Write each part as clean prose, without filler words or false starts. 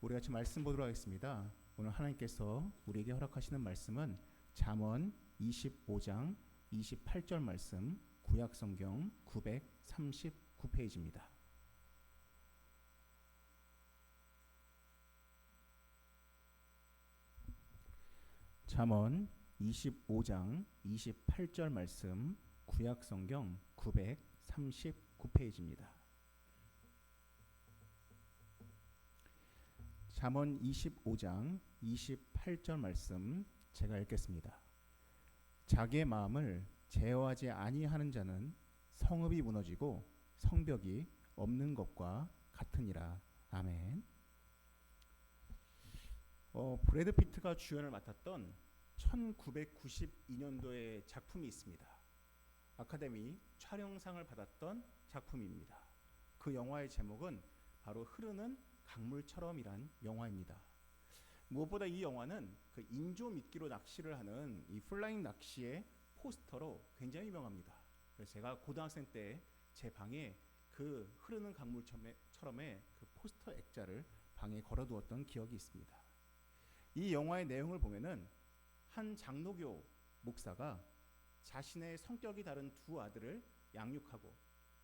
우리 같이 말씀 보도록 하겠습니다. 오늘 하나님께서 우리에게 허락하시는 말씀은 잠언 25장 28절 말씀, 구약성경 939페이지입니다. 잠언 25장 28절 말씀, 구약성경 939페이지입니다. 잠언 25장 28절 말씀 제가 읽겠습니다. 자기의 마음을 제어하지 아니하는 자는 성읍이 무너지고 성벽이 없는 것과 같으니라. 아멘. 브래드 피트가 주연을 맡았던 1992년도의 작품이 있습니다. 아카데미 촬영상을 받았던 작품입니다. 그 영화의 제목은 바로 흐르는 강물처럼이란 영화입니다. 무엇보다 이 영화는 그 인조 미끼로 낚시를 하는 이 플라잉 낚시의 포스터로 굉장히 유명합니다. 그래서 제가 고등학생 때 제 방에 그 흐르는 강물처럼의 그 포스터 액자를 방에 걸어두었던 기억이 있습니다. 이 영화의 내용을 보면은 한 장로교 목사가 자신의 성격이 다른 두 아들을 양육하고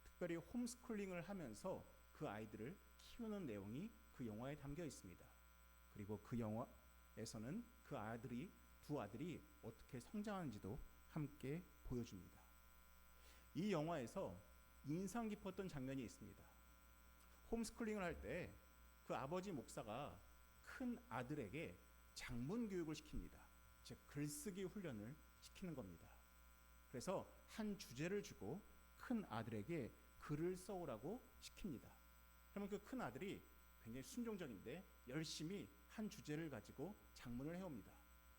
특별히 홈스쿨링을 하면서 그 아이들을 키우는 내용이 그 영화에 담겨 있습니다. 그리고 그 영화에서는 그 두 아들이 어떻게 성장하는지도 함께 보여줍니다. 이 영화에서 인상 깊었던 장면이 있습니다. 홈스쿨링을 할 때 그 아버지 목사가 큰 아들에게 작문 교육을 시킵니다. 즉 글쓰기 훈련을 시키는 겁니다. 그래서 한 주제를 주고 큰 아들에게 글을 써오라고 시킵니다. 그러면 그 큰 아들이 굉장히 순종적인데 열심히 한 주제를 가지고 작문을 해옵니다.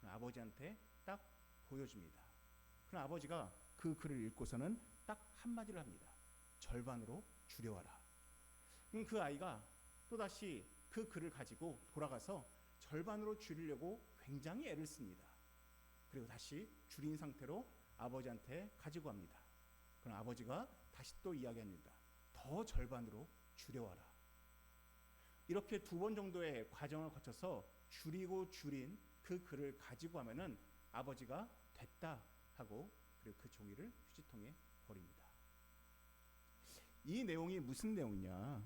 아버지한테 딱 보여줍니다. 그럼 아버지가 그 글을 읽고서는 딱 한마디를 합니다. 절반으로 줄여와라. 그럼 그 아이가 또다시 그 글을 가지고 돌아가서 절반으로 줄이려고 굉장히 애를 씁니다. 그리고 다시 줄인 상태로 아버지한테 가지고 갑니다. 그럼 아버지가 다시 또 이야기합니다. 더 절반으로 줄여와라. 이렇게 2번 정도의 과정을 거쳐서 줄이고 줄인 그 글을 가지고 하면은 아버지가 됐다 하고 그리고 그 종이를 휴지통에 버립니다. 이 내용이 무슨 내용이냐?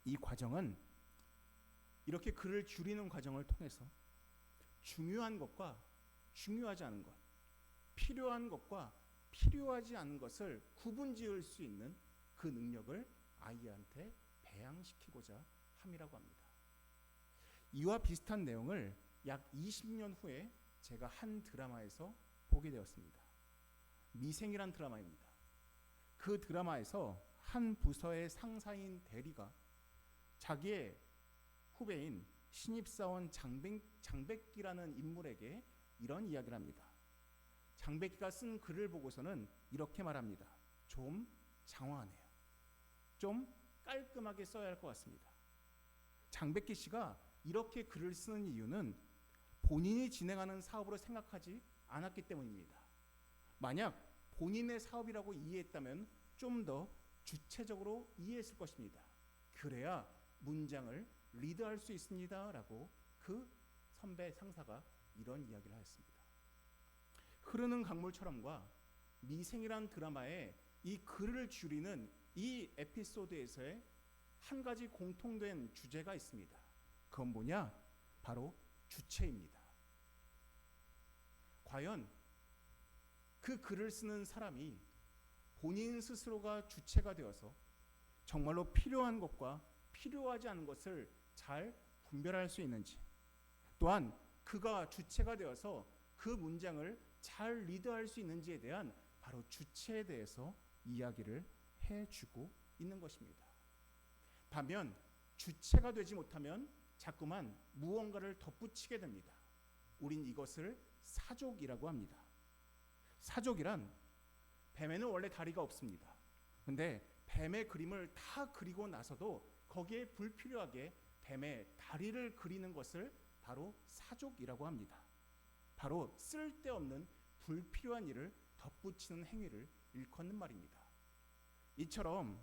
이 과정은 이렇게 글을 줄이는 과정을 통해서 중요한 것과 중요하지 않은 것, 필요한 것과 필요하지 않은 것을 구분지을 수 있는 그 능력을 아이한테 배양시키고자 함이라고 합니다. 이와 비슷한 내용을 약 20년 후에 제가 한 드라마에서 보게 되었습니다. 미생이란 드라마입니다. 그 드라마에서 한 부서의 상사인 대리가 자기의 후배인 신입사원 장백기라는 인물에게 이런 이야기를 합니다. 장백기가 쓴 글을 보고서는 이렇게 말합니다. 좀 장황하네요. 좀 깔끔하게 써야 할 것 같습니다. 장백기 씨가 이렇게 글을 쓰는 이유는 본인이 진행하는 사업으로 생각하지 않았기 때문입니다. 만약 본인의 사업이라고 이해했다면 좀 더 주체적으로 이해했을 것입니다. 그래야 문장을 리드할 수 있습니다. 라고 그 선배 상사가 이런 이야기를 하였습니다. 흐르는 강물처럼과 미생이란 드라마에 이 글을 줄이는 이 에피소드에서의 한 가지 공통된 주제가 있습니다. 그건 뭐냐? 바로 주체입니다. 과연 그 글을 쓰는 사람이 본인 스스로가 주체가 되어서 정말로 필요한 것과 필요하지 않은 것을 잘 분별할 수 있는지, 또한 그가 주체가 되어서 그 문장을 잘 리드할 수 있는지에 대한 바로 주체에 대해서 이야기를 해주고 있는 것입니다. 반면 주체가 되지 못하면 자꾸만 무언가를 덧붙이게 됩니다. 우린 이것을 사족이라고 합니다. 사족이란 뱀에는 원래 다리가 없습니다. 근데 뱀의 그림을 다 그리고 나서도 거기에 불필요하게 뱀의 다리를 그리는 것을 바로 사족이라고 합니다. 바로 쓸데없는 불필요한 일을 덧붙이는 행위를 일컫는 말입니다. 이처럼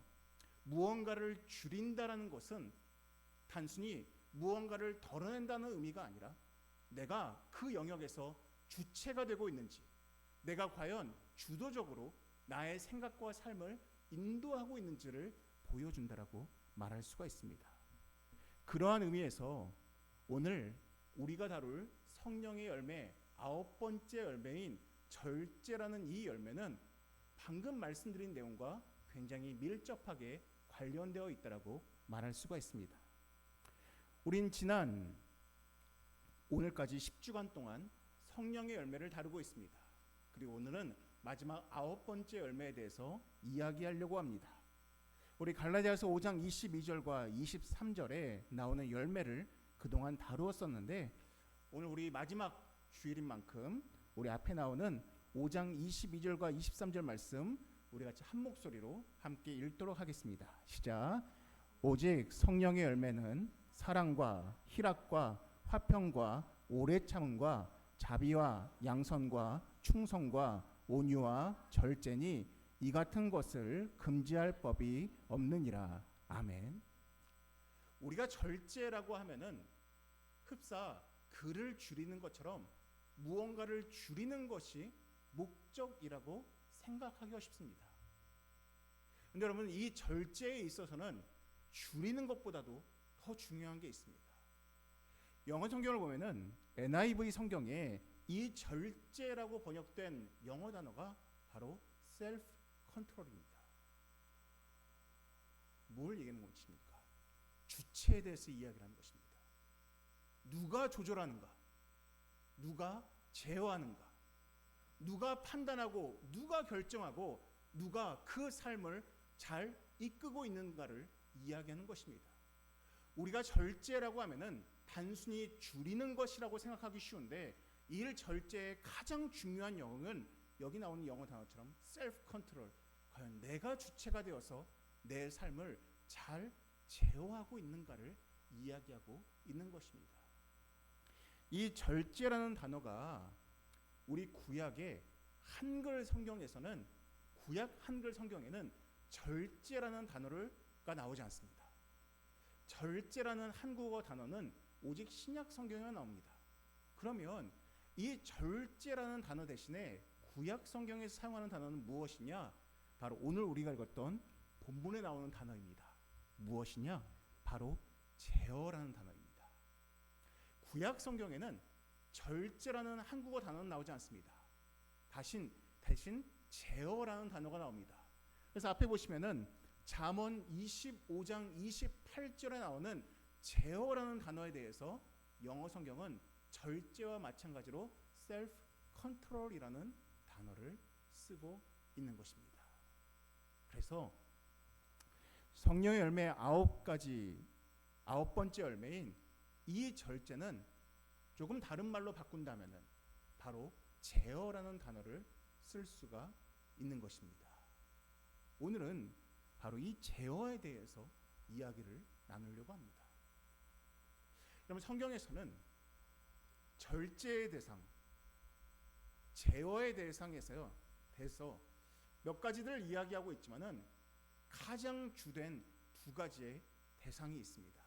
무언가를 줄인다라는 것은 단순히 무언가를 덜어낸다는 의미가 아니라 내가 그 영역에서 주체가 되고 있는지, 내가 과연 주도적으로 나의 생각과 삶을 인도하고 있는지를 보여준다라고 말할 수가 있습니다. 그러한 의미에서 오늘 우리가 다룰 성령의 열매 9번째 열매인 절제라는 이 열매는 방금 말씀드린 내용과 굉장히 밀접하게 관련되어 있다라고 말할 수가 있습니다. 우린 지난 오늘까지 10주간 동안 성령의 열매를 다루고 있습니다. 그리고 오늘은 마지막 9번째 열매에 대해서 이야기하려고 합니다. 우리 갈라디아서 5장 22절과 23절에 나오는 열매를 그동안 다루었었는데 오늘 우리 마지막 주일인 만큼 우리 앞에 나오는 5장 22절과 23절 말씀 우리 같이 한 목소리로 함께 읽도록 하겠습니다. 시작. 오직 성령의 열매는 사랑과 희락과 화평과 오래 참음과 자비와 양선과 충성과 온유와 절제니 이 같은 것을 금지할 법이 없느니라. 아멘. 우리가 절제라고 하면은 흡사 글을 줄이는 것처럼 무언가를 줄이는 것이 목적이라고 생각하기가 쉽습니다. 그런데 여러분, 이 절제에 있어서는 줄이는 것보다도 더 중요한 게 있습니다. 영어 성경을 보면은 NIV 성경에 이 절제라고 번역된 영어 단어가 바로 self control입니다. 뭘 얘기하는 것입니까? 주체에 대해서 이야기를 하는 것입니다. 누가 조절하는가? 누가 제어하는가? 누가 판단하고 누가 결정하고 누가 그 삶을 잘 이끌고 있는가를 이야기하는 것입니다. 우리가 절제라고 하면은 단순히 줄이는 것이라고 생각하기 쉬운데 이 절제의 가장 중요한 영역은 여기 나오는 영어 단어처럼 self control, 과연 내가 주체가 되어서 내 삶을 잘 제어하고 있는가를 이야기하고 있는 것입니다. 이 절제라는 단어가 우리 구약의 한글 성경에서는 구약 한글 성경에는 절제라는 단어가 나오지 않습니다. 절제라는 한국어 단어는 오직 신약 성경에 나옵니다. 그러면 이 절제라는 단어 대신에 구약 성경에서 사용하는 단어는 무엇이냐? 바로 오늘 우리가 읽었던 본문에 나오는 단어입니다. 무엇이냐? 바로 제어라는 단어입니다. 구약 성경에는 절제라는 한국어 단어는 나오지 않습니다. 대신 제어라는 단어가 나옵니다. 그래서 앞에 보시면은 잠언 25장 28절에 나오는 제어라는 단어에 대해서 영어 성경은 절제와 마찬가지로 self control이라는 단어를 쓰고 있는 것입니다. 그래서 성령의 열매 9번째 열매인 이 절제는 조금 다른 말로 바꾼다면은 바로 제어라는 단어를 쓸 수가 있는 것입니다. 오늘은 바로 이 제어에 대해서 이야기를 나누려고 합니다. 여러분, 성경에서는 절제의 대상, 제어의 대상에서 몇 가지들 이야기하고 있지만은 가장 주된 두 가지의 대상이 있습니다.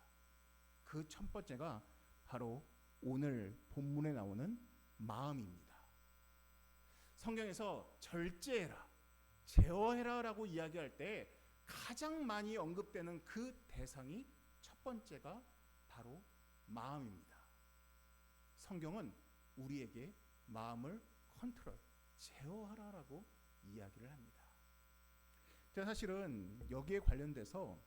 그 첫 번째가 바로 오늘 본문에 나오는 마음입니다. 성경에서 절제해라, 제어해라라고 이야기할 때 가장 많이 언급되는 그 대상이 첫 번째가 바로 마음입니다. 성경은 우리에게 마음을 컨트롤, 제어하라라고 이야기를 합니다. 제가 사실은 여기에 관련돼서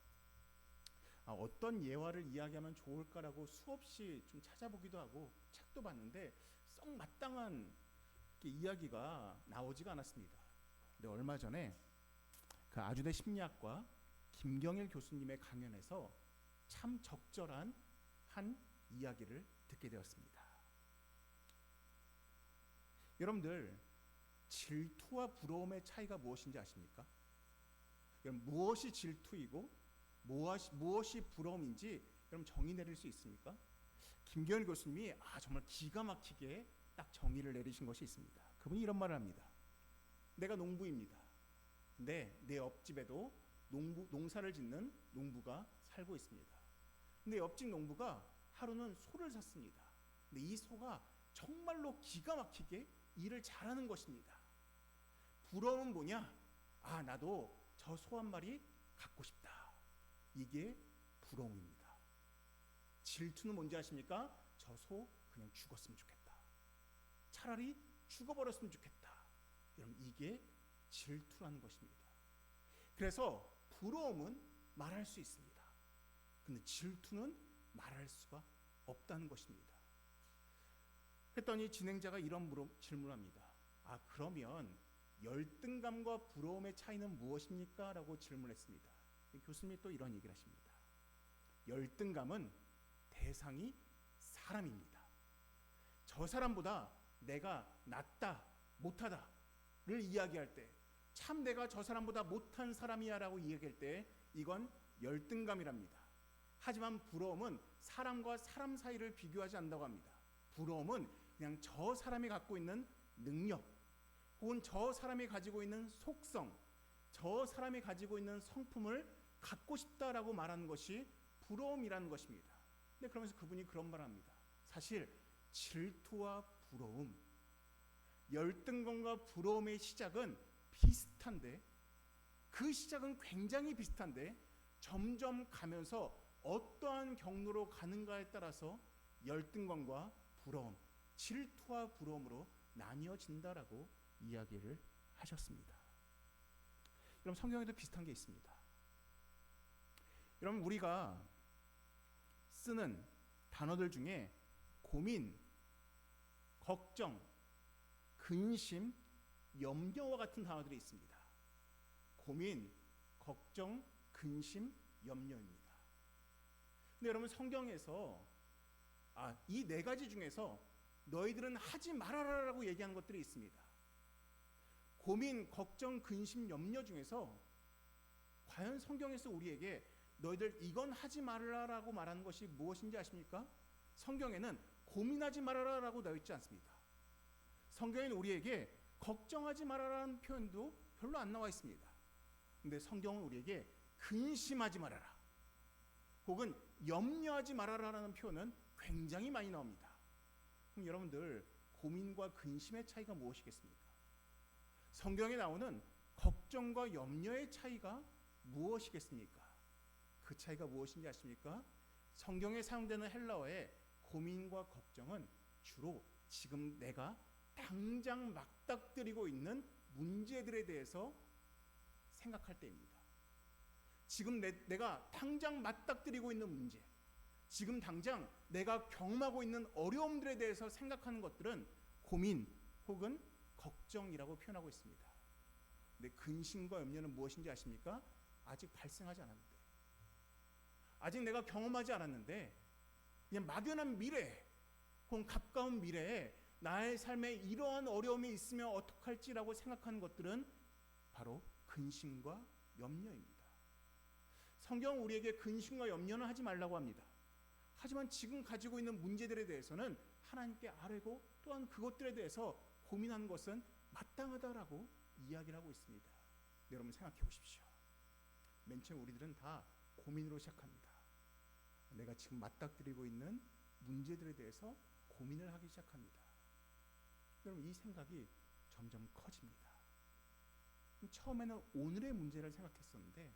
어떤 예화를 이야기하면 좋을까라고 수없이 좀 찾아보기도 하고 책도 봤는데 썩 마땅한 이야기가 나오지가 않았습니다. 근데 얼마 전에 그 아주대 심리학과 김경일 교수님의 강연에서 참 적절한 한 이야기를 듣게 되었습니다. 여러분들, 질투와 부러움의 차이가 무엇인지 아십니까? 여러분, 무엇이 질투이고 무엇이 부러움인지 여러분 정의 내릴 수 있습니까? 김경일 교수님이 정말 기가 막히게 딱 정의를 내리신 것이 있습니다. 그분이 이런 말을 합니다. 내가 농부입니다. 근데 내 옆집에도 농사를 짓는 농부가 살고 있습니다. 근데 옆집 농부가 하루는 소를 샀습니다. 근데 이 소가 정말로 기가 막히게 일을 잘하는 것입니다. 부러움은 뭐냐? 아, 나도 저 소 한 마리 갖고 싶다. 이게 부러움입니다. 질투는 뭔지 아십니까? 저 소 그냥 죽었으면 좋겠다. 차라리 죽어버렸으면 좋겠다. 여러분, 이게 질투라는 것입니다. 그래서 부러움은 말할 수 있습니다. 근데 질투는 말할 수가 없다는 것입니다. 했더니 진행자가 이런 질문합니다. 아, 그러면 열등감과 부러움의 차이는 무엇입니까? 라고 질문했습니다. 교수님이 또 이런 얘기를 하십니다. 열등감은 대상이 사람입니다. 저 사람보다 내가 낫다, 못하다를 이야기할 때, 참 내가 저 사람보다 못한 사람이야 라고 이야기할 때 이건 열등감이랍니다. 하지만 부러움은 사람과 사람 사이를 비교하지 않는다고 합니다. 부러움은 그냥 저 사람이 갖고 있는 능력, 혹은 저 사람이 가지고 있는 속성, 저 사람이 가지고 있는 성품을 갖고 싶다라고 말하는 것이 부러움이라는 것입니다. 근데 그러면서 그분이 그런 말을 합니다. 사실 질투와 부러움, 열등감과 부러움의 시작은 비슷한데, 그 시작은 굉장히 비슷한데 점점 가면서 어떠한 경로로 가는가에 따라서 열등감과 부러움, 질투와 부러움으로 나뉘어진다라고 이야기를 하셨습니다. 여러분, 성경에도 비슷한 게 있습니다. 여러분, 우리가 쓰는 단어들 중에 고민, 걱정, 근심, 염려와 같은 단어들이 있습니다. 고민, 걱정, 근심, 염려입니다. 근데 여러분, 성경에서 이 네 가지 중에서 너희들은 하지 말아라라고 얘기하는 것들이 있습니다. 고민, 걱정, 근심, 염려 중에서 과연 성경에서 우리에게 너희들 이건 하지 말아라라고 말하는 것이 무엇인지 아십니까? 성경에는 고민하지 말아라라고 나와 있지 않습니다. 성경에는 우리에게 걱정하지 말아라는 표현도 별로 안 나와 있습니다. 근데 성경은 우리에게 근심하지 말아라, 혹은 염려하지 말아라라는 표현은 굉장히 많이 나옵니다. 그럼 여러분들, 고민과 근심의 차이가 무엇이겠습니까? 성경에 나오는 걱정과 염려의 차이가 무엇이겠습니까? 그 차이가 무엇인지 아십니까? 성경에 사용되는 헬라어의 고민과 걱정은 주로 지금 내가 당장 맞닥뜨리고 있는 문제들에 대해서 생각할 때입니다. 지금 내가 당장 맞닥뜨리고 있는 문제, 지금 당장 내가 경험하고 있는 어려움들에 대해서 생각하는 것들은 고민 혹은 걱정이라고 표현하고 있습니다. 근데 근심과 염려는 무엇인지 아십니까? 아직 발생하지 않았는데, 아직 내가 경험하지 않았는데, 그냥 막연한 미래 혹은 가까운 미래에 나의 삶에 이러한 어려움이 있으면 어떡할지라고 생각하는 것들은 바로 근심과 염려입니다. 성경은 우리에게 근심과 염려는 하지 말라고 합니다. 하지만 지금 가지고 있는 문제들에 대해서는 하나님께 아뢰고 또한 그것들에 대해서 고민하는 것은 마땅하다라고 이야기를 하고 있습니다. 여러분, 생각해 보십시오. 맨 처음 우리들은 다 고민으로 시작합니다. 내가 지금 맞닥뜨리고 있는 문제들에 대해서 고민을 하기 시작합니다. 여러분, 이 생각이 점점 커집니다. 처음에는 오늘의 문제를 생각했었는데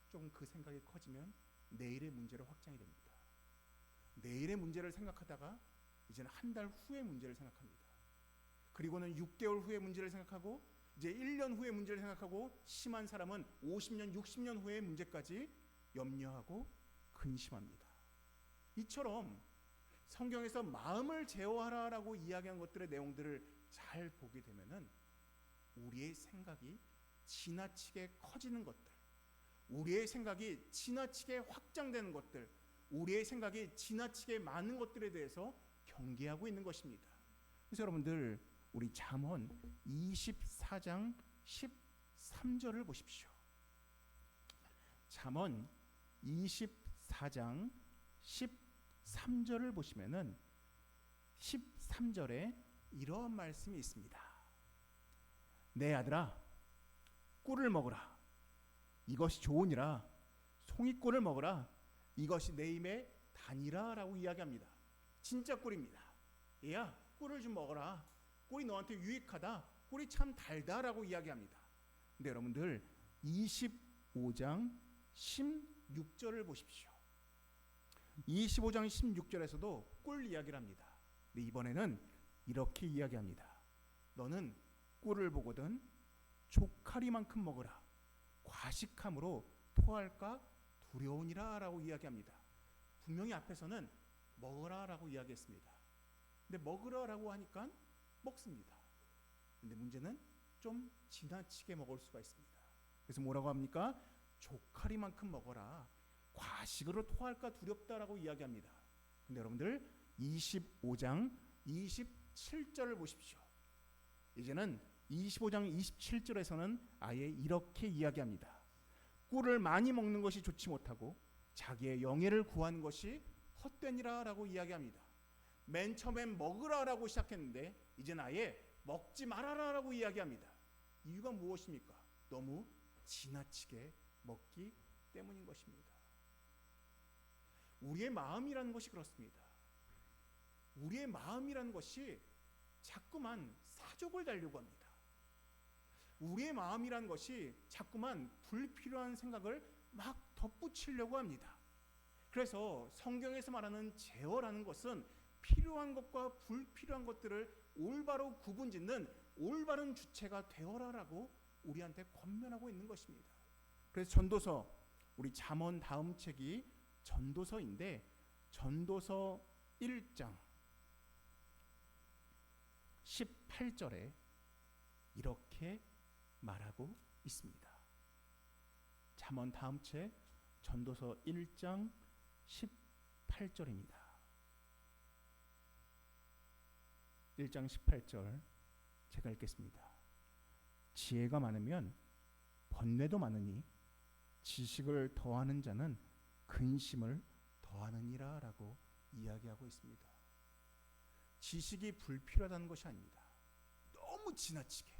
조금 그 생각이 커지면 내일의 문제로 확장이 됩니다. 내일의 문제를 생각하다가 이제는 한 달 후의 문제를 생각합니다. 그리고는 6개월 후의 문제를 생각하고 이제 1년 후의 문제를 생각하고, 심한 사람은 50년, 60년 후의 문제까지 염려하고 근심합니다. 이처럼 성경에서 마음을 제어하라라고 이야기한 것들의 내용들을 잘 보게 되면은 우리의 생각이 지나치게 커지는 것들, 우리의 생각이 지나치게 확장되는 것들, 우리의 생각이 지나치게 많은 것들에 대해서 경계하고 있는 것입니다. 그래서 여러분들, 우리 잠언 24장 13절을 보십시오. 잠언 24장 13절을 보시면은 13절에 이러한 말씀이 있습니다. 내 아들아, 꿀을 먹으라. 이것이 좋으니라. 송이꿀을 먹으라. 이것이 내 힘에 다니라라고 이야기합니다. 진짜 꿀입니다. 얘야, 꿀을 좀 먹어라. 꿀이 너한테 유익하다. 꿀이 참 달다라고 이야기합니다. 근데 여러분들 25장 16절을 보십시오. 25장 16절에서도 꿀 이야기를 합니다. 근데 이번에는 이렇게 이야기합니다. 너는 꿀을 보거든 조카리만큼 먹으라. 과식함으로 토할까 두려우니라 라고 이야기합니다. 분명히 앞에서는 먹으라 라고 이야기했습니다. 근데 먹으라 라고 하니까 먹습니다. 근데 문제는 좀 지나치게 먹을 수가 있습니다. 그래서 뭐라고 합니까? 조카리만큼 먹어라. 과식으로 토할까 두렵다라고 이야기합니다. 근데 여러분들 25장 27절을 보십시오. 이제는 25장 27절에서는 아예 이렇게 이야기합니다. 꿀을 많이 먹는 것이 좋지 못하고 자기의 영예를 구하는 것이 헛되니라 라고 이야기합니다. 맨 처음엔 먹으라 라고 시작했는데 이제는 아예 먹지 말아라 라고 이야기합니다. 이유가 무엇입니까? 너무 지나치게 먹기 때문인 것입니다. 우리의 마음이라는 것이 그렇습니다. 우리의 마음이라는 것이 자꾸만 사족을 달려고 합니다. 우리의 마음이라는 것이 자꾸만 불필요한 생각을 막 덧붙이려고 합니다. 그래서 성경에서 말하는 제어라는 것은 필요한 것과 불필요한 것들을 올바로 구분짓는 올바른 주체가 되어라라고 우리한테 권면하고 있는 것입니다. 그래서 전도서, 우리 잠언 다음 책이 전도서인데 전도서 1장 18절에 이렇게 말하고 있습니다. 잠언 다음 책 전도서 1장 18절입니다. 1장 18절 제가 읽겠습니다. 지혜가 많으면 번뇌도 많으니 지식을 더하는 자는 근심을 더하느니라 라고 이야기하고 있습니다. 지식이 불필요하다는 것이 아닙니다. 너무 지나치게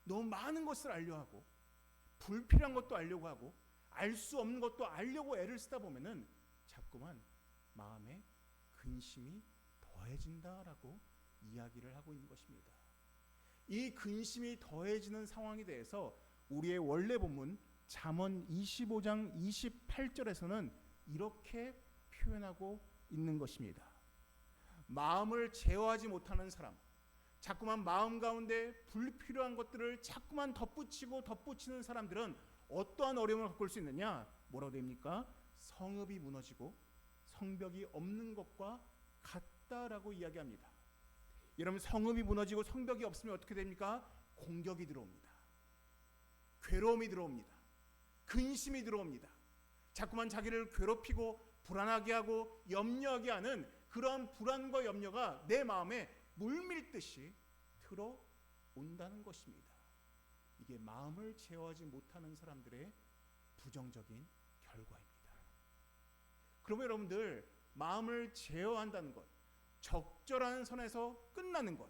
너무 많은 것을 알려 하고 불필요한 것도 알려고 하고 알 수 없는 것도 알려고 애를 쓰다 보면은 자꾸만 마음에 근심이 더해진다라고 이야기를 하고 있는 것입니다. 이 근심이 더해지는 상황에 대해서 우리의 원래 본문 잠언 25장 28절에서는 이렇게 표현하고 있는 것입니다. 마음을 제어하지 못하는 사람, 자꾸만 마음 가운데 불필요한 것들을 자꾸만 덧붙이는 사람들은 어떠한 어려움을 겪을 수 있느냐? 뭐라고 됩니까? 성읍이 무너지고 성벽이 없는 것과 같다라고 이야기합니다. 여러분, 성읍이 무너지고 성벽이 없으면 어떻게 됩니까? 공격이 들어옵니다. 괴로움이 들어옵니다. 근심이 들어옵니다. 자꾸만 자기를 괴롭히고 불안하게 하고 염려하게 하는 그러한 불안과 염려가 내 마음에 물밀듯이 들어온다는 것입니다. 이게 마음을 제어하지 못하는 사람들의 부정적인 결과입니다. 그러면 여러분들, 마음을 제어한다는 것, 적절한 선에서 끝나는 것,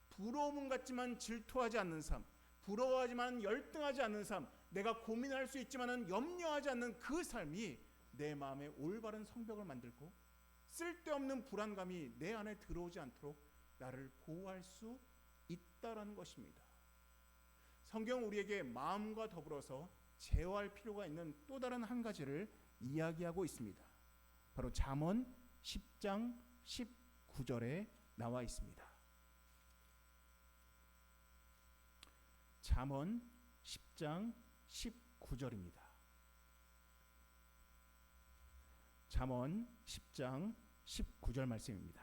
부러움 같지만 질투하지 않는 삶, 부러워하지만 열등하지 않는 삶, 내가 고민할 수 있지만 염려하지 않는 그 삶이 내 마음에 올바른 성벽을 만들고 쓸데없는 불안감이 내 안에 들어오지 않도록 나를 보호할 수 있다라는 것입니다. 성경은 우리에게 마음과 더불어서 제어할 필요가 있는 또 다른 한 가지를 이야기하고 있습니다. 바로 잠언 10장 19절에 나와 있습니다. 잠언 10장 19절입니다. 잠언 10장 19절 말씀입니다.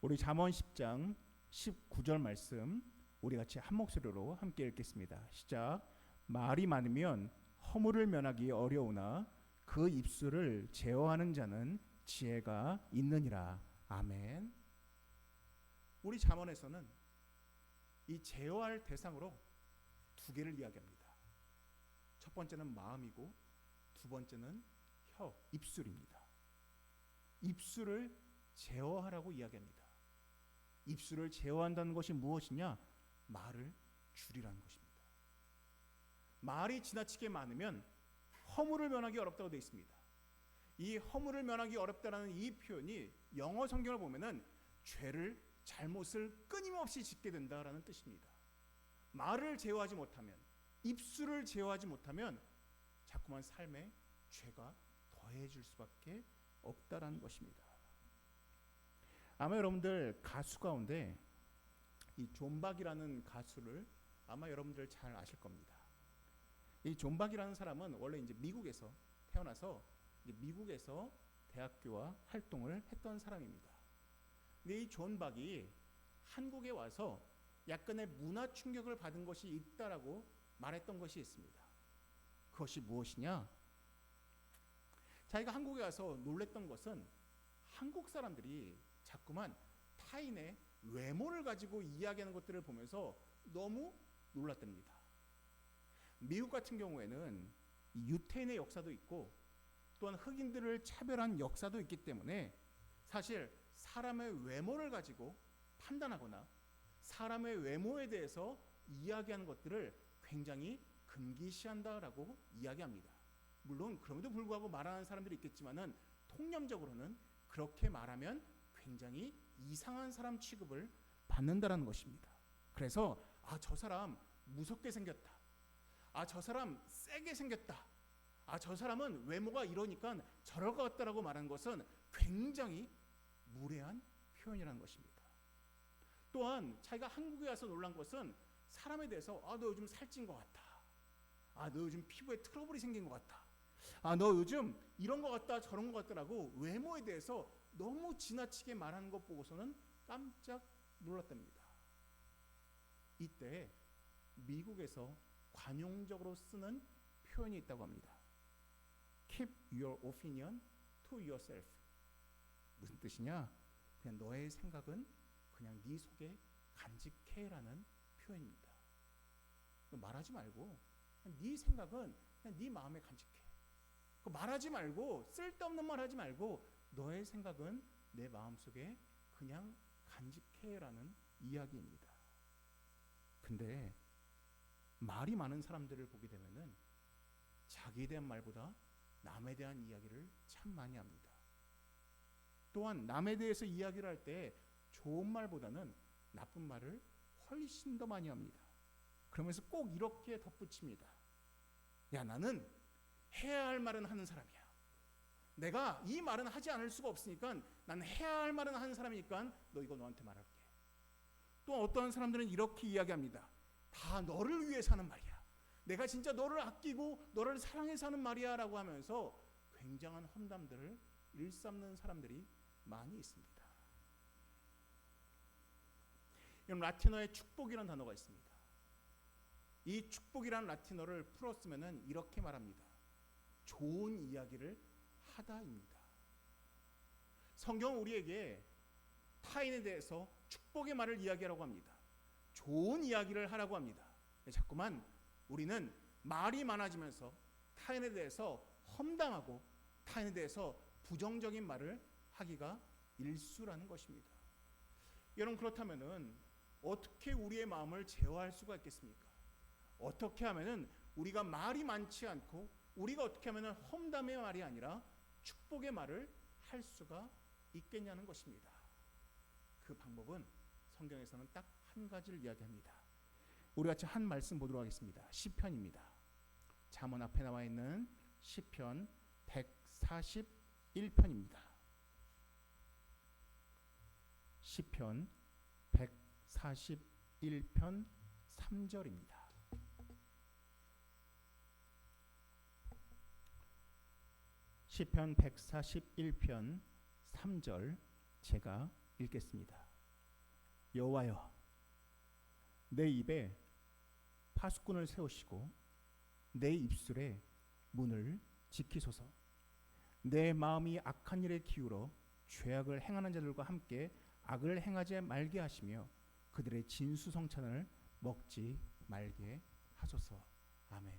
우리 잠언 10장 19절 말씀 우리 같이 한 목소리로 함께 읽겠습니다. 시작. 말이 많으면 허물을 면하기 어려우나 그 입술을 제어하는 자는 지혜가 있느니라. 아멘. 우리 잠언에서는 이 제어할 대상으로 두 개를 이야기합니다. 첫 번째는 마음이고 두 번째는 혀, 입술입니다. 입술을 제어하라고 이야기합니다. 입술을 제어한다는 것이 무엇이냐? 말을 줄이라는 것입니다. 말이 지나치게 많으면 허물을 면하기 어렵다고 되어 있습니다. 이 허물을 면하기 어렵다라는 이 표현이 영어 성경을 보면은 죄를 잘못을 끊임없이 짓게 된다라는 뜻입니다. 말을 제어하지 못하면, 입술을 제어하지 못하면 자꾸만 삶에 죄가 더해질 수밖에 없다라는 것입니다. 아마 여러분들 가수 가운데 이 존 박이라는 가수를 아마 여러분들 잘 아실 겁니다. 이 존 박이라는 사람은 원래 이제 미국에서 태어나서 이제 미국에서 대학교와 활동을 했던 사람입니다. 근데 이 존 박이 한국에 와서 약간의 문화 충격을 받은 것이 있다라고 말했던 것이 있습니다. 그것이 무엇이냐? 자기가 한국에 와서 놀랬던 것은 한국 사람들이 자꾸만 타인의 외모를 가지고 이야기하는 것들을 보면서 너무 놀랐답니다. 미국 같은 경우에는 유태인의 역사도 있고 또한 흑인들을 차별한 역사도 있기 때문에 사실 사람의 외모를 가지고 판단하거나 사람의 외모에 대해서 이야기하는 것들을 굉장히 금기시한다라고 이야기합니다. 물론 그럼에도 불구하고 말하는 사람들이 있겠지만은 통념적으로는 그렇게 말하면 굉장히 이상한 사람 취급을 받는다라는 것입니다. 그래서 저 사람 무섭게 생겼다. 저 사람 세게 생겼다. 저 사람은 외모가 이러니까 저럴 것 같다라고 말하는 것은 굉장히 무례한 표현이라는 것입니다. 또한 자기가 한국에 와서 놀란 것은 사람에 대해서 너 요즘 살찐 것 같다. 너 요즘 피부에 트러블이 생긴 것 같다. 너 요즘 이런 것 같다 저런 것 같다라고 외모에 대해서 너무 지나치게 말하는 것 보고서는 깜짝 놀랐답니다. 이때 미국에서 관용적으로 쓰는 표현이 있다고 합니다. Keep your opinion to yourself. 무슨 뜻이냐? 그냥 너의 생각은 그냥 네 속에 간직해라는 표현입니다. 너 말하지 말고 그냥 네 생각은 그냥 네 마음에 간직해. 말하지 말고 쓸데없는 말 하지 말고 너의 생각은 내 마음속에 그냥 간직해라는 이야기입니다. 근데 말이 많은 사람들을 보게 되면은 자기에 대한 말보다 남에 대한 이야기를 참 많이 합니다. 또한 남에 대해서 이야기를 할 때 좋은 말보다는 나쁜 말을 훨씬 더 많이 합니다. 그러면서 꼭 이렇게 덧붙입니다. 야, 나는 해야 할 말은 하는 사람이야. 내가 이 말은 하지 않을 수가 없으니까 나는 해야 할 말은 하는 사람이니까 너 이거 너한테 말할게. 또 어떤 사람들은 이렇게 이야기합니다. 다 너를 위해서 하는 말이야. 내가 진짜 너를 아끼고 너를 사랑해서 하는 말이야 라고 하면서 굉장한 험담들을 일삼는 사람들이 많이 있습니다. 여러분, 라틴어에 축복이라는 단어가 있습니다. 이 축복이라는 라틴어를 풀었으면 이렇게 말합니다. 좋은 이야기를 하다입니다. 성경은 우리에게 타인에 대해서 축복의 말을 이야기하라고 합니다. 좋은 이야기를 하라고 합니다. 자꾸만 우리는 말이 많아지면서 타인에 대해서 험담하고 타인에 대해서 부정적인 말을 하기가 일수라는 것입니다. 여러분, 그렇다면은 어떻게 우리의 마음을 제어할 수가 있겠습니까? 어떻게 하면은 우리가 말이 많지 않고 우리가 어떻게 하면은 험담의 말이 아니라 축복의 말을 할 수가 있겠냐는 것입니다. 그 방법은 성경에서는 딱 한 가지를 이야기합니다. 우리 같이 한 말씀 보도록 하겠습니다. 시편입니다. 잠언 앞에 나와 있는 시편 141편입니다. 시편 141편 3절입니다. 시편 141편 3절 제가 읽겠습니다. 여호와여, 내 입에 파수꾼을 세우시고 내 입술에 문을 지키소서. 내 마음이 악한 일에 기울어 죄악을 행하는 자들과 함께 악을 행하지 말게 하시며 그들의 진수성찬을 먹지 말게 하소서. 아멘.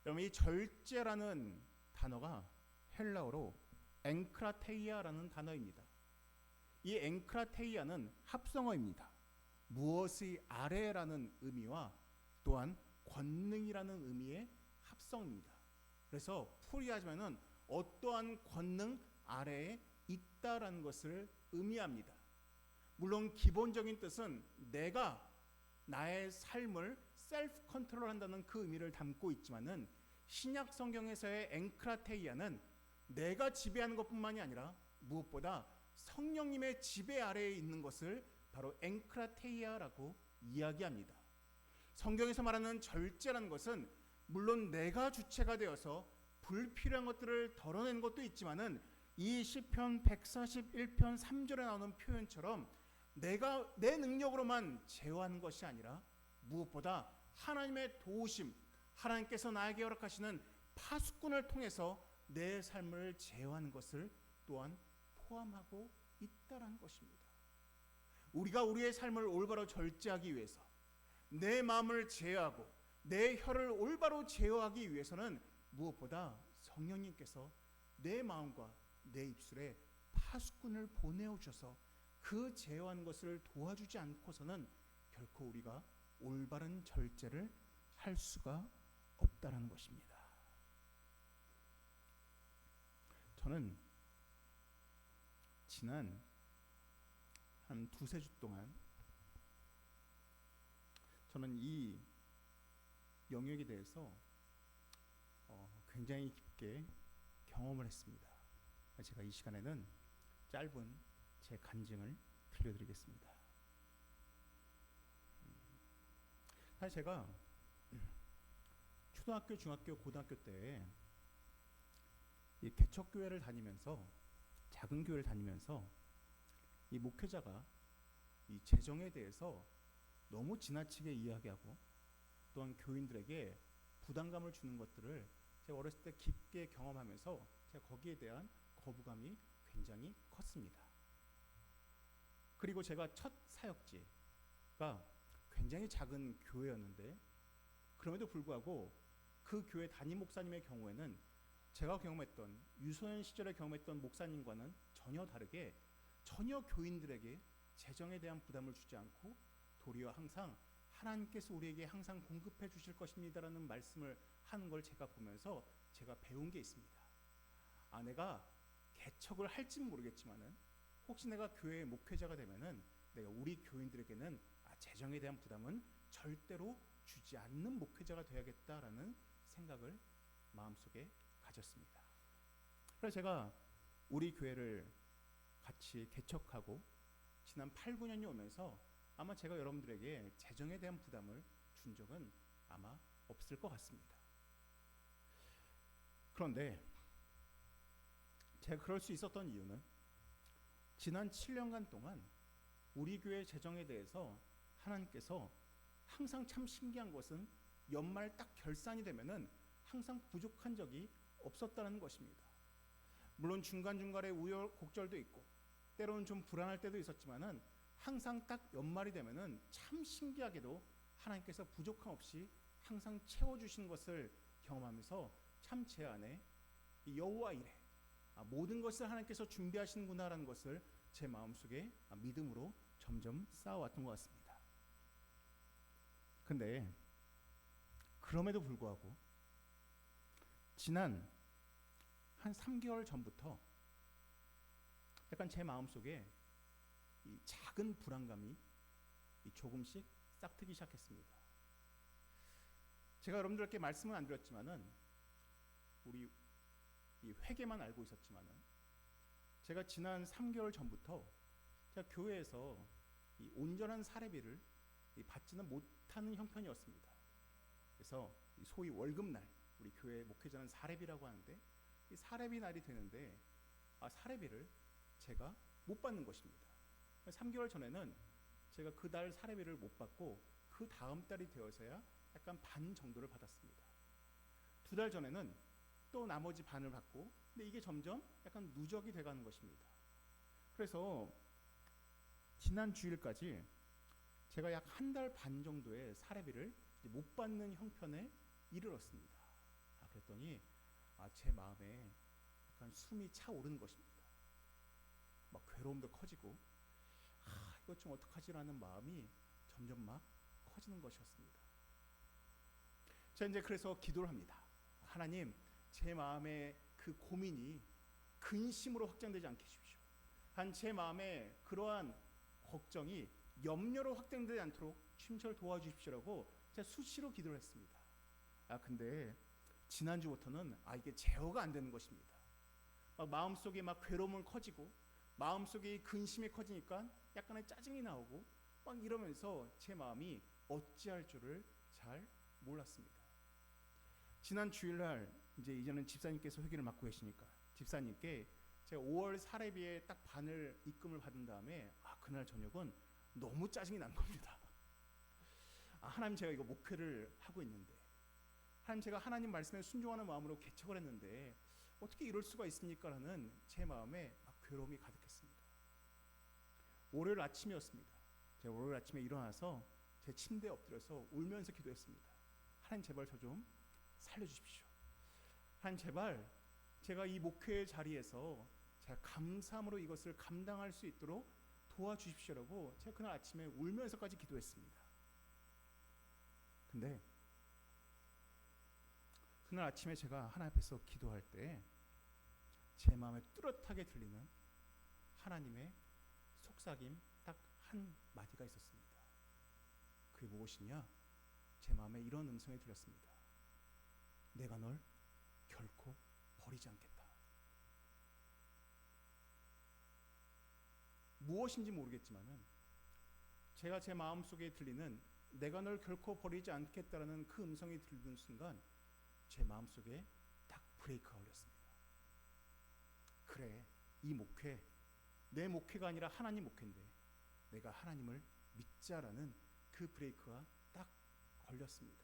여러분, 이 절제라는 단어가 헬라어로 엥크라테이아라는 단어입니다. 이 엥크라테이아는 합성어입니다. 무엇의 아래라는 의미와 또한 권능이라는 의미의 합성입니다. 그래서 풀이하자면은 어떠한 권능 아래에 있다라는 것을 의미합니다. 물론 기본적인 뜻은 내가 나의 삶을 셀프 컨트롤한다는 그 의미를 담고 있지만은 신약 성경에서의 엥크라테이아는 내가 지배하는 것뿐만이 아니라 무엇보다 성령님의 지배 아래에 있는 것을 바로 엥크라테이아라고 이야기합니다. 성경에서 말하는 절제라는 것은 물론 내가 주체가 되어서 불필요한 것들을 덜어내는 것도 있지만은 이 시편 141편 3절에 나오는 표현처럼 내가 내 능력으로만 제어하는 것이 아니라 무엇보다 하나님의 도우심, 하나님께서 나에게 허락하시는 파수꾼을 통해서 내 삶을 제어하는 것을 또한 포함하고 있다라는 것입니다. 우리가 우리의 삶을 올바로 절제하기 위해서 내 마음을 제어하고 내 혀를 올바로 제어하기 위해서는 무엇보다 성령님께서 내 마음과 내 입술에 파수꾼을 보내오셔서 그 제어하는 것을 도와주지 않고서는 결코 우리가 올바른 절제를 할 수가 없다라는 것입니다. 저는 지난 한 두세 주 동안 저는 이 영역에 대해서 굉장히 깊게 경험을 했습니다. 제가 이 시간에는 짧은 제 간증을 들려드리겠습니다. 사실 제가 초등학교, 중학교, 고등학교 때 이 개척교회를 다니면서 작은 교회를 다니면서 이 목회자가 이 재정에 대해서 너무 지나치게 이야기하고 또한 교인들에게 부담감을 주는 것들을 제가 어렸을 때 깊게 경험하면서 제가 거기에 대한 거부감이 굉장히 컸습니다. 그리고 제가 첫 사역지가 굉장히 작은 교회였는데 그럼에도 불구하고 그 교회 담임 목사님의 경우에는 제가 경험했던 유소년 시절에 경험했던 목사님과는 전혀 다르게 전혀 교인들에게 재정에 대한 부담을 주지 않고 도리어 항상 하나님께서 우리에게 항상 공급해 주실 것입니다라는 말씀을 하는 걸 제가 보면서 제가 배운 게 있습니다. 내가 개척을 할지는 모르겠지만은 혹시 내가 교회의 목회자가 되면은 내가 우리 교인들에게는 재정에 대한 부담은 절대로 주지 않는 목회자가 되어야겠다라는 생각을 마음속에 가졌습니다. 그래서 제가 우리 교회를 같이 개척하고 지난 8, 9년이 오면서 아마 제가 여러분들에게 재정에 대한 부담을 준 적은 아마 없을 것 같습니다. 그런데 제가 그럴 수 있었던 이유는 지난 7년간 동안 우리 교회 재정에 대해서 하나님께서 항상 참 신기한 것은 연말 딱 결산이 되면은 항상 부족한 적이 없었다는 것입니다. 물론 중간중간에 우여곡절도 있고 때로는 좀 불안할 때도 있었지만은 항상 딱 연말이 되면은 참 신기하게도 하나님께서 부족함 없이 항상 채워주신 것을 경험하면서 참 제 안에 이 여호와 이레 모든 것을 하나님께서 준비하시는구나라는 것을 제 마음속에 믿음으로 점점 쌓아왔던 것 같습니다. 근데 그럼에도 불구하고 지난 한 3개월 전부터 약간 제 마음속에 이 작은 불안감이 조금씩 싹트기 시작했습니다. 제가 여러분들께 말씀은 안 드렸지만은 우리 이 회계만 알고 있었지만은 제가 지난 3개월 전부터 제가 교회에서 이 온전한 사례비를 받지는 못하는 형편이었습니다. 그래서 소위 월급날, 우리 교회 목회자는 사례비라고 하는데 이 사례비 날이 되는데 사례비를 제가 못 받는 것입니다. 3개월 전에는 제가 그 달 사례비를 못 받고 그 다음 달이 되어서야 약간 반 정도를 받았습니다. 2달 전에는 또 나머지 반을 받고, 근데 이게 점점 약간 누적이 돼가는 것입니다. 그래서 지난 주일까지 제가 약 한 달 반 정도의 사례비를 못 받는 형편에 이르렀습니다. 그랬더니 제 마음에 약간 숨이 차오르는 것입니다. 막 괴로움도 커지고 이것 좀 어떡하지라는 마음이 점점 막 커지는 것이었습니다. 제가 이제 그래서 기도를 합니다. 하나님, 제 마음에 그 고민이 근심으로 확장되지 않게 해주십시오. 한 제 마음에 그러한 걱정이 염려로 확장되지 않도록 주님처럼 도와주십시오라고 제가 수시로 기도를 했습니다. 근데 지난주부터는 이게 제어가 안 되는 것입니다. 막 마음속에 막 괴로움은 커지고 마음속에 근심이 커지니까 약간의 짜증이 나오고 막 이러면서 제 마음이 어찌할 줄을 잘 몰랐습니다. 지난 주일날 이제는 집사님께서 회개를 맡고 계시니까 집사님께 제가 5월 사례비에 딱 반을 입금을 받은 다음에 그날 저녁은 너무 짜증이 난 겁니다. 하나님, 제가 이거 목회를 하고 있는데 하나님, 제가 하나님 말씀에 순종하는 마음으로 개척을 했는데 어떻게 이럴 수가 있습니까? 라는 제 마음에 괴로움이 가득했습니다. 월요일 아침이었습니다. 제가 월요일 아침에 일어나서 제 침대에 엎드려서 울면서 기도했습니다. 하나님, 제발 저 좀 살려주십시오. 하나님, 제발 제가 이 목회의 자리에서 제가 감사함으로 이것을 감당할 수 있도록 도와주십시오라고 제가 그날 아침에 울면서까지 기도했습니다. 근데 그날 아침에 제가 하나님 앞에서 기도할 때 제 마음에 뚜렷하게 들리는 하나님의 속삭임 딱 한 마디가 있었습니다. 그게 무엇이냐? 제 마음에 이런 음성이 들렸습니다. 내가 널 결코 버리지 않겠다. 무엇인지 모르겠지만은 제가 제 마음속에 들리는 내가 널 결코 버리지 않겠다라는 그 음성이 들리는 순간 제 마음속에 딱 브레이크가 걸렸습니다. 그래, 이 목회 내 목회가 아니라 하나님 목회인데 내가 하나님을 믿자라는 그 브레이크가 딱 걸렸습니다.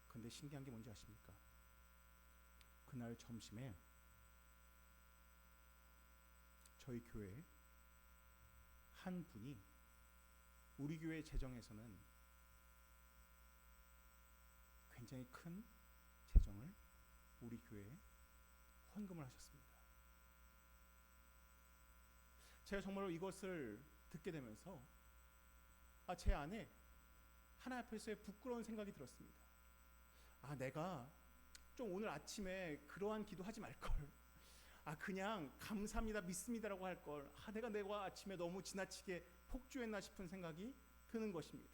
근데 신기한 게 뭔지 아십니까? 그날 점심에 저희 교회 한 분이 우리 교회 재정에서는 굉장히 큰 재정을 우리 교회에 헌금을 하셨습니다. 제가 정말로 이것을 듣게 되면서 제 안에 하나님 앞에서의 부끄러운 생각이 들었습니다. 내가 좀 오늘 아침에 그러한 기도하지 말걸, 그냥 감사합니다 믿습니다라고 할걸, 내가 아침에 너무 지나치게 폭주했나 싶은 생각이 드는 것입니다.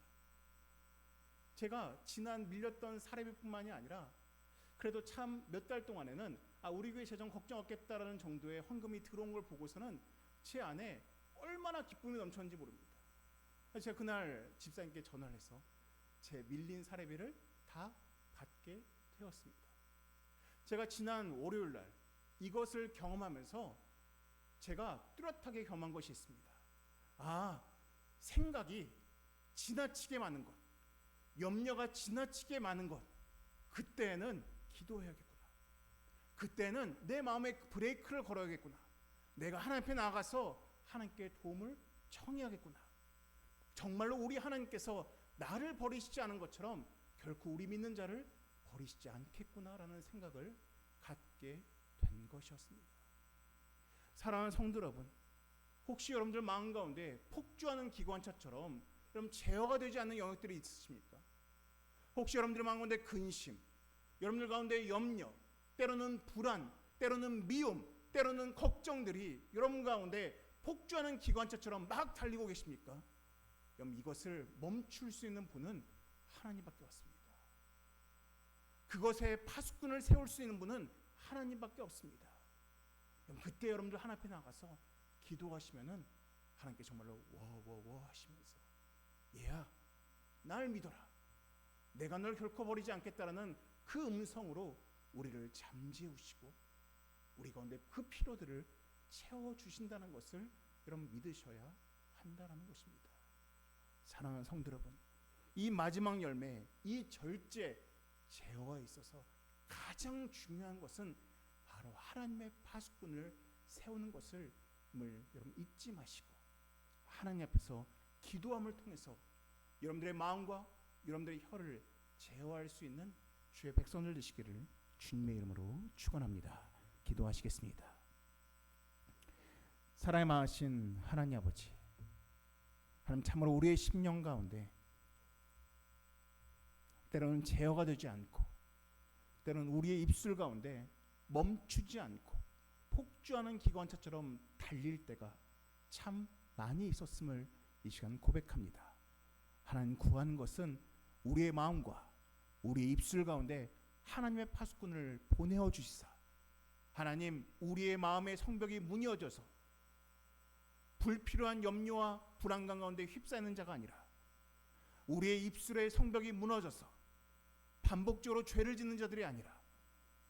제가 지난 밀렸던 사례비뿐만이 아니라 그래도 참 몇 달 동안에는 우리 교회 재정 걱정 없겠다라는 정도의 헌금이 들어온 걸 보고서는 제 안에 얼마나 기쁨이 넘쳤는지 모릅니다. 제가 그날 집사님께 전화를 해서 제 밀린 사례비를 다 받게 되었습니다. 제가 지난 월요일 날 이것을 경험하면서 제가 뚜렷하게 경험한 것이 있습니다. 생각이 지나치게 많은 것, 염려가 지나치게 많은 것, 그때는 기도해야겠구나. 그때는 내 마음에 브레이크를 걸어야겠구나. 내가 하나님 앞에 나아가서 하나님께 도움을 청해야겠구나. 정말로 우리 하나님께서 나를 버리시지 않은 것처럼 결코 우리 믿는 자를 버리시지 않겠구나라는 생각을 갖게 된 것이었습니다. 사랑하는 성도 여러분, 혹시 여러분들 마음 가운데 폭주하는 기관차처럼 여러분 제어가 되지 않는 영역들이 있으십니까? 혹시 여러분들 마음 가운데 근심, 여러분들 가운데 염려, 때로는 불안, 때로는 미움, 때로는 걱정들이 여러분 가운데 폭주하는 기관차처럼 막 달리고 계십니까? 여러분, 이것을 멈출 수 있는 분은 하나님밖에 없습니다. 그것에 파수꾼을 세울 수 있는 분은 하나님밖에 없습니다. 그때 여러분들 하나님 앞에 나가서 기도하시면은 하나님께 정말로 워워워 하시면서 얘야, 날 믿어라. 내가 널 결코 버리지 않겠다라는 그 음성으로 우리를 잠재우시고 우리 가운데 그 필요들을 채워주신다는 것을 여러분 믿으셔야 한다는 것입니다. 사랑하는 성도 여러분, 이 마지막 열매, 이 절제 제어에 있어서 가장 중요한 것은 바로 하나님의 파수꾼을 세우는 것을 여러분 잊지 마시고 하나님 앞에서 기도함을 통해서 여러분들의 마음과 여러분들의 혀를 제어할 수 있는 주의 백성들 되시기를 주님의 이름으로 축원합니다. 기도하시겠습니다. 사랑이 많으신 하나님 아버지, 하나님 참으로 우리의 심령 가운데 때로는 제어가 되지 않고 때는 우리의 입술 가운데 멈추지 않고 폭주하는 기관차처럼 달릴 때가 참 많이 있었음을 이 시간 고백합니다. 하나님 구하는 것은 우리의 마음과 우리의 입술 가운데 하나님의 파수꾼을 보내어 주시사 하나님 우리의 마음의 성벽이 무너져서 불필요한 염려와 불안감 가운데 휩싸이는 자가 아니라 우리의 입술의 성벽이 무너져서 반복적으로 죄를 짓는 자들이 아니라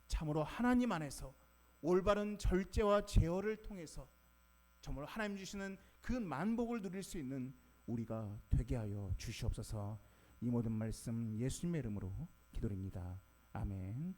참으로 하나님 안에서 올바른 절제와 제어를 통해서 정말 하나님 주시는 그 만복을 누릴 수 있는 우리가 되게 하여 주시옵소서. 이 모든 말씀 예수님의 이름으로 기도드립니다. 아멘.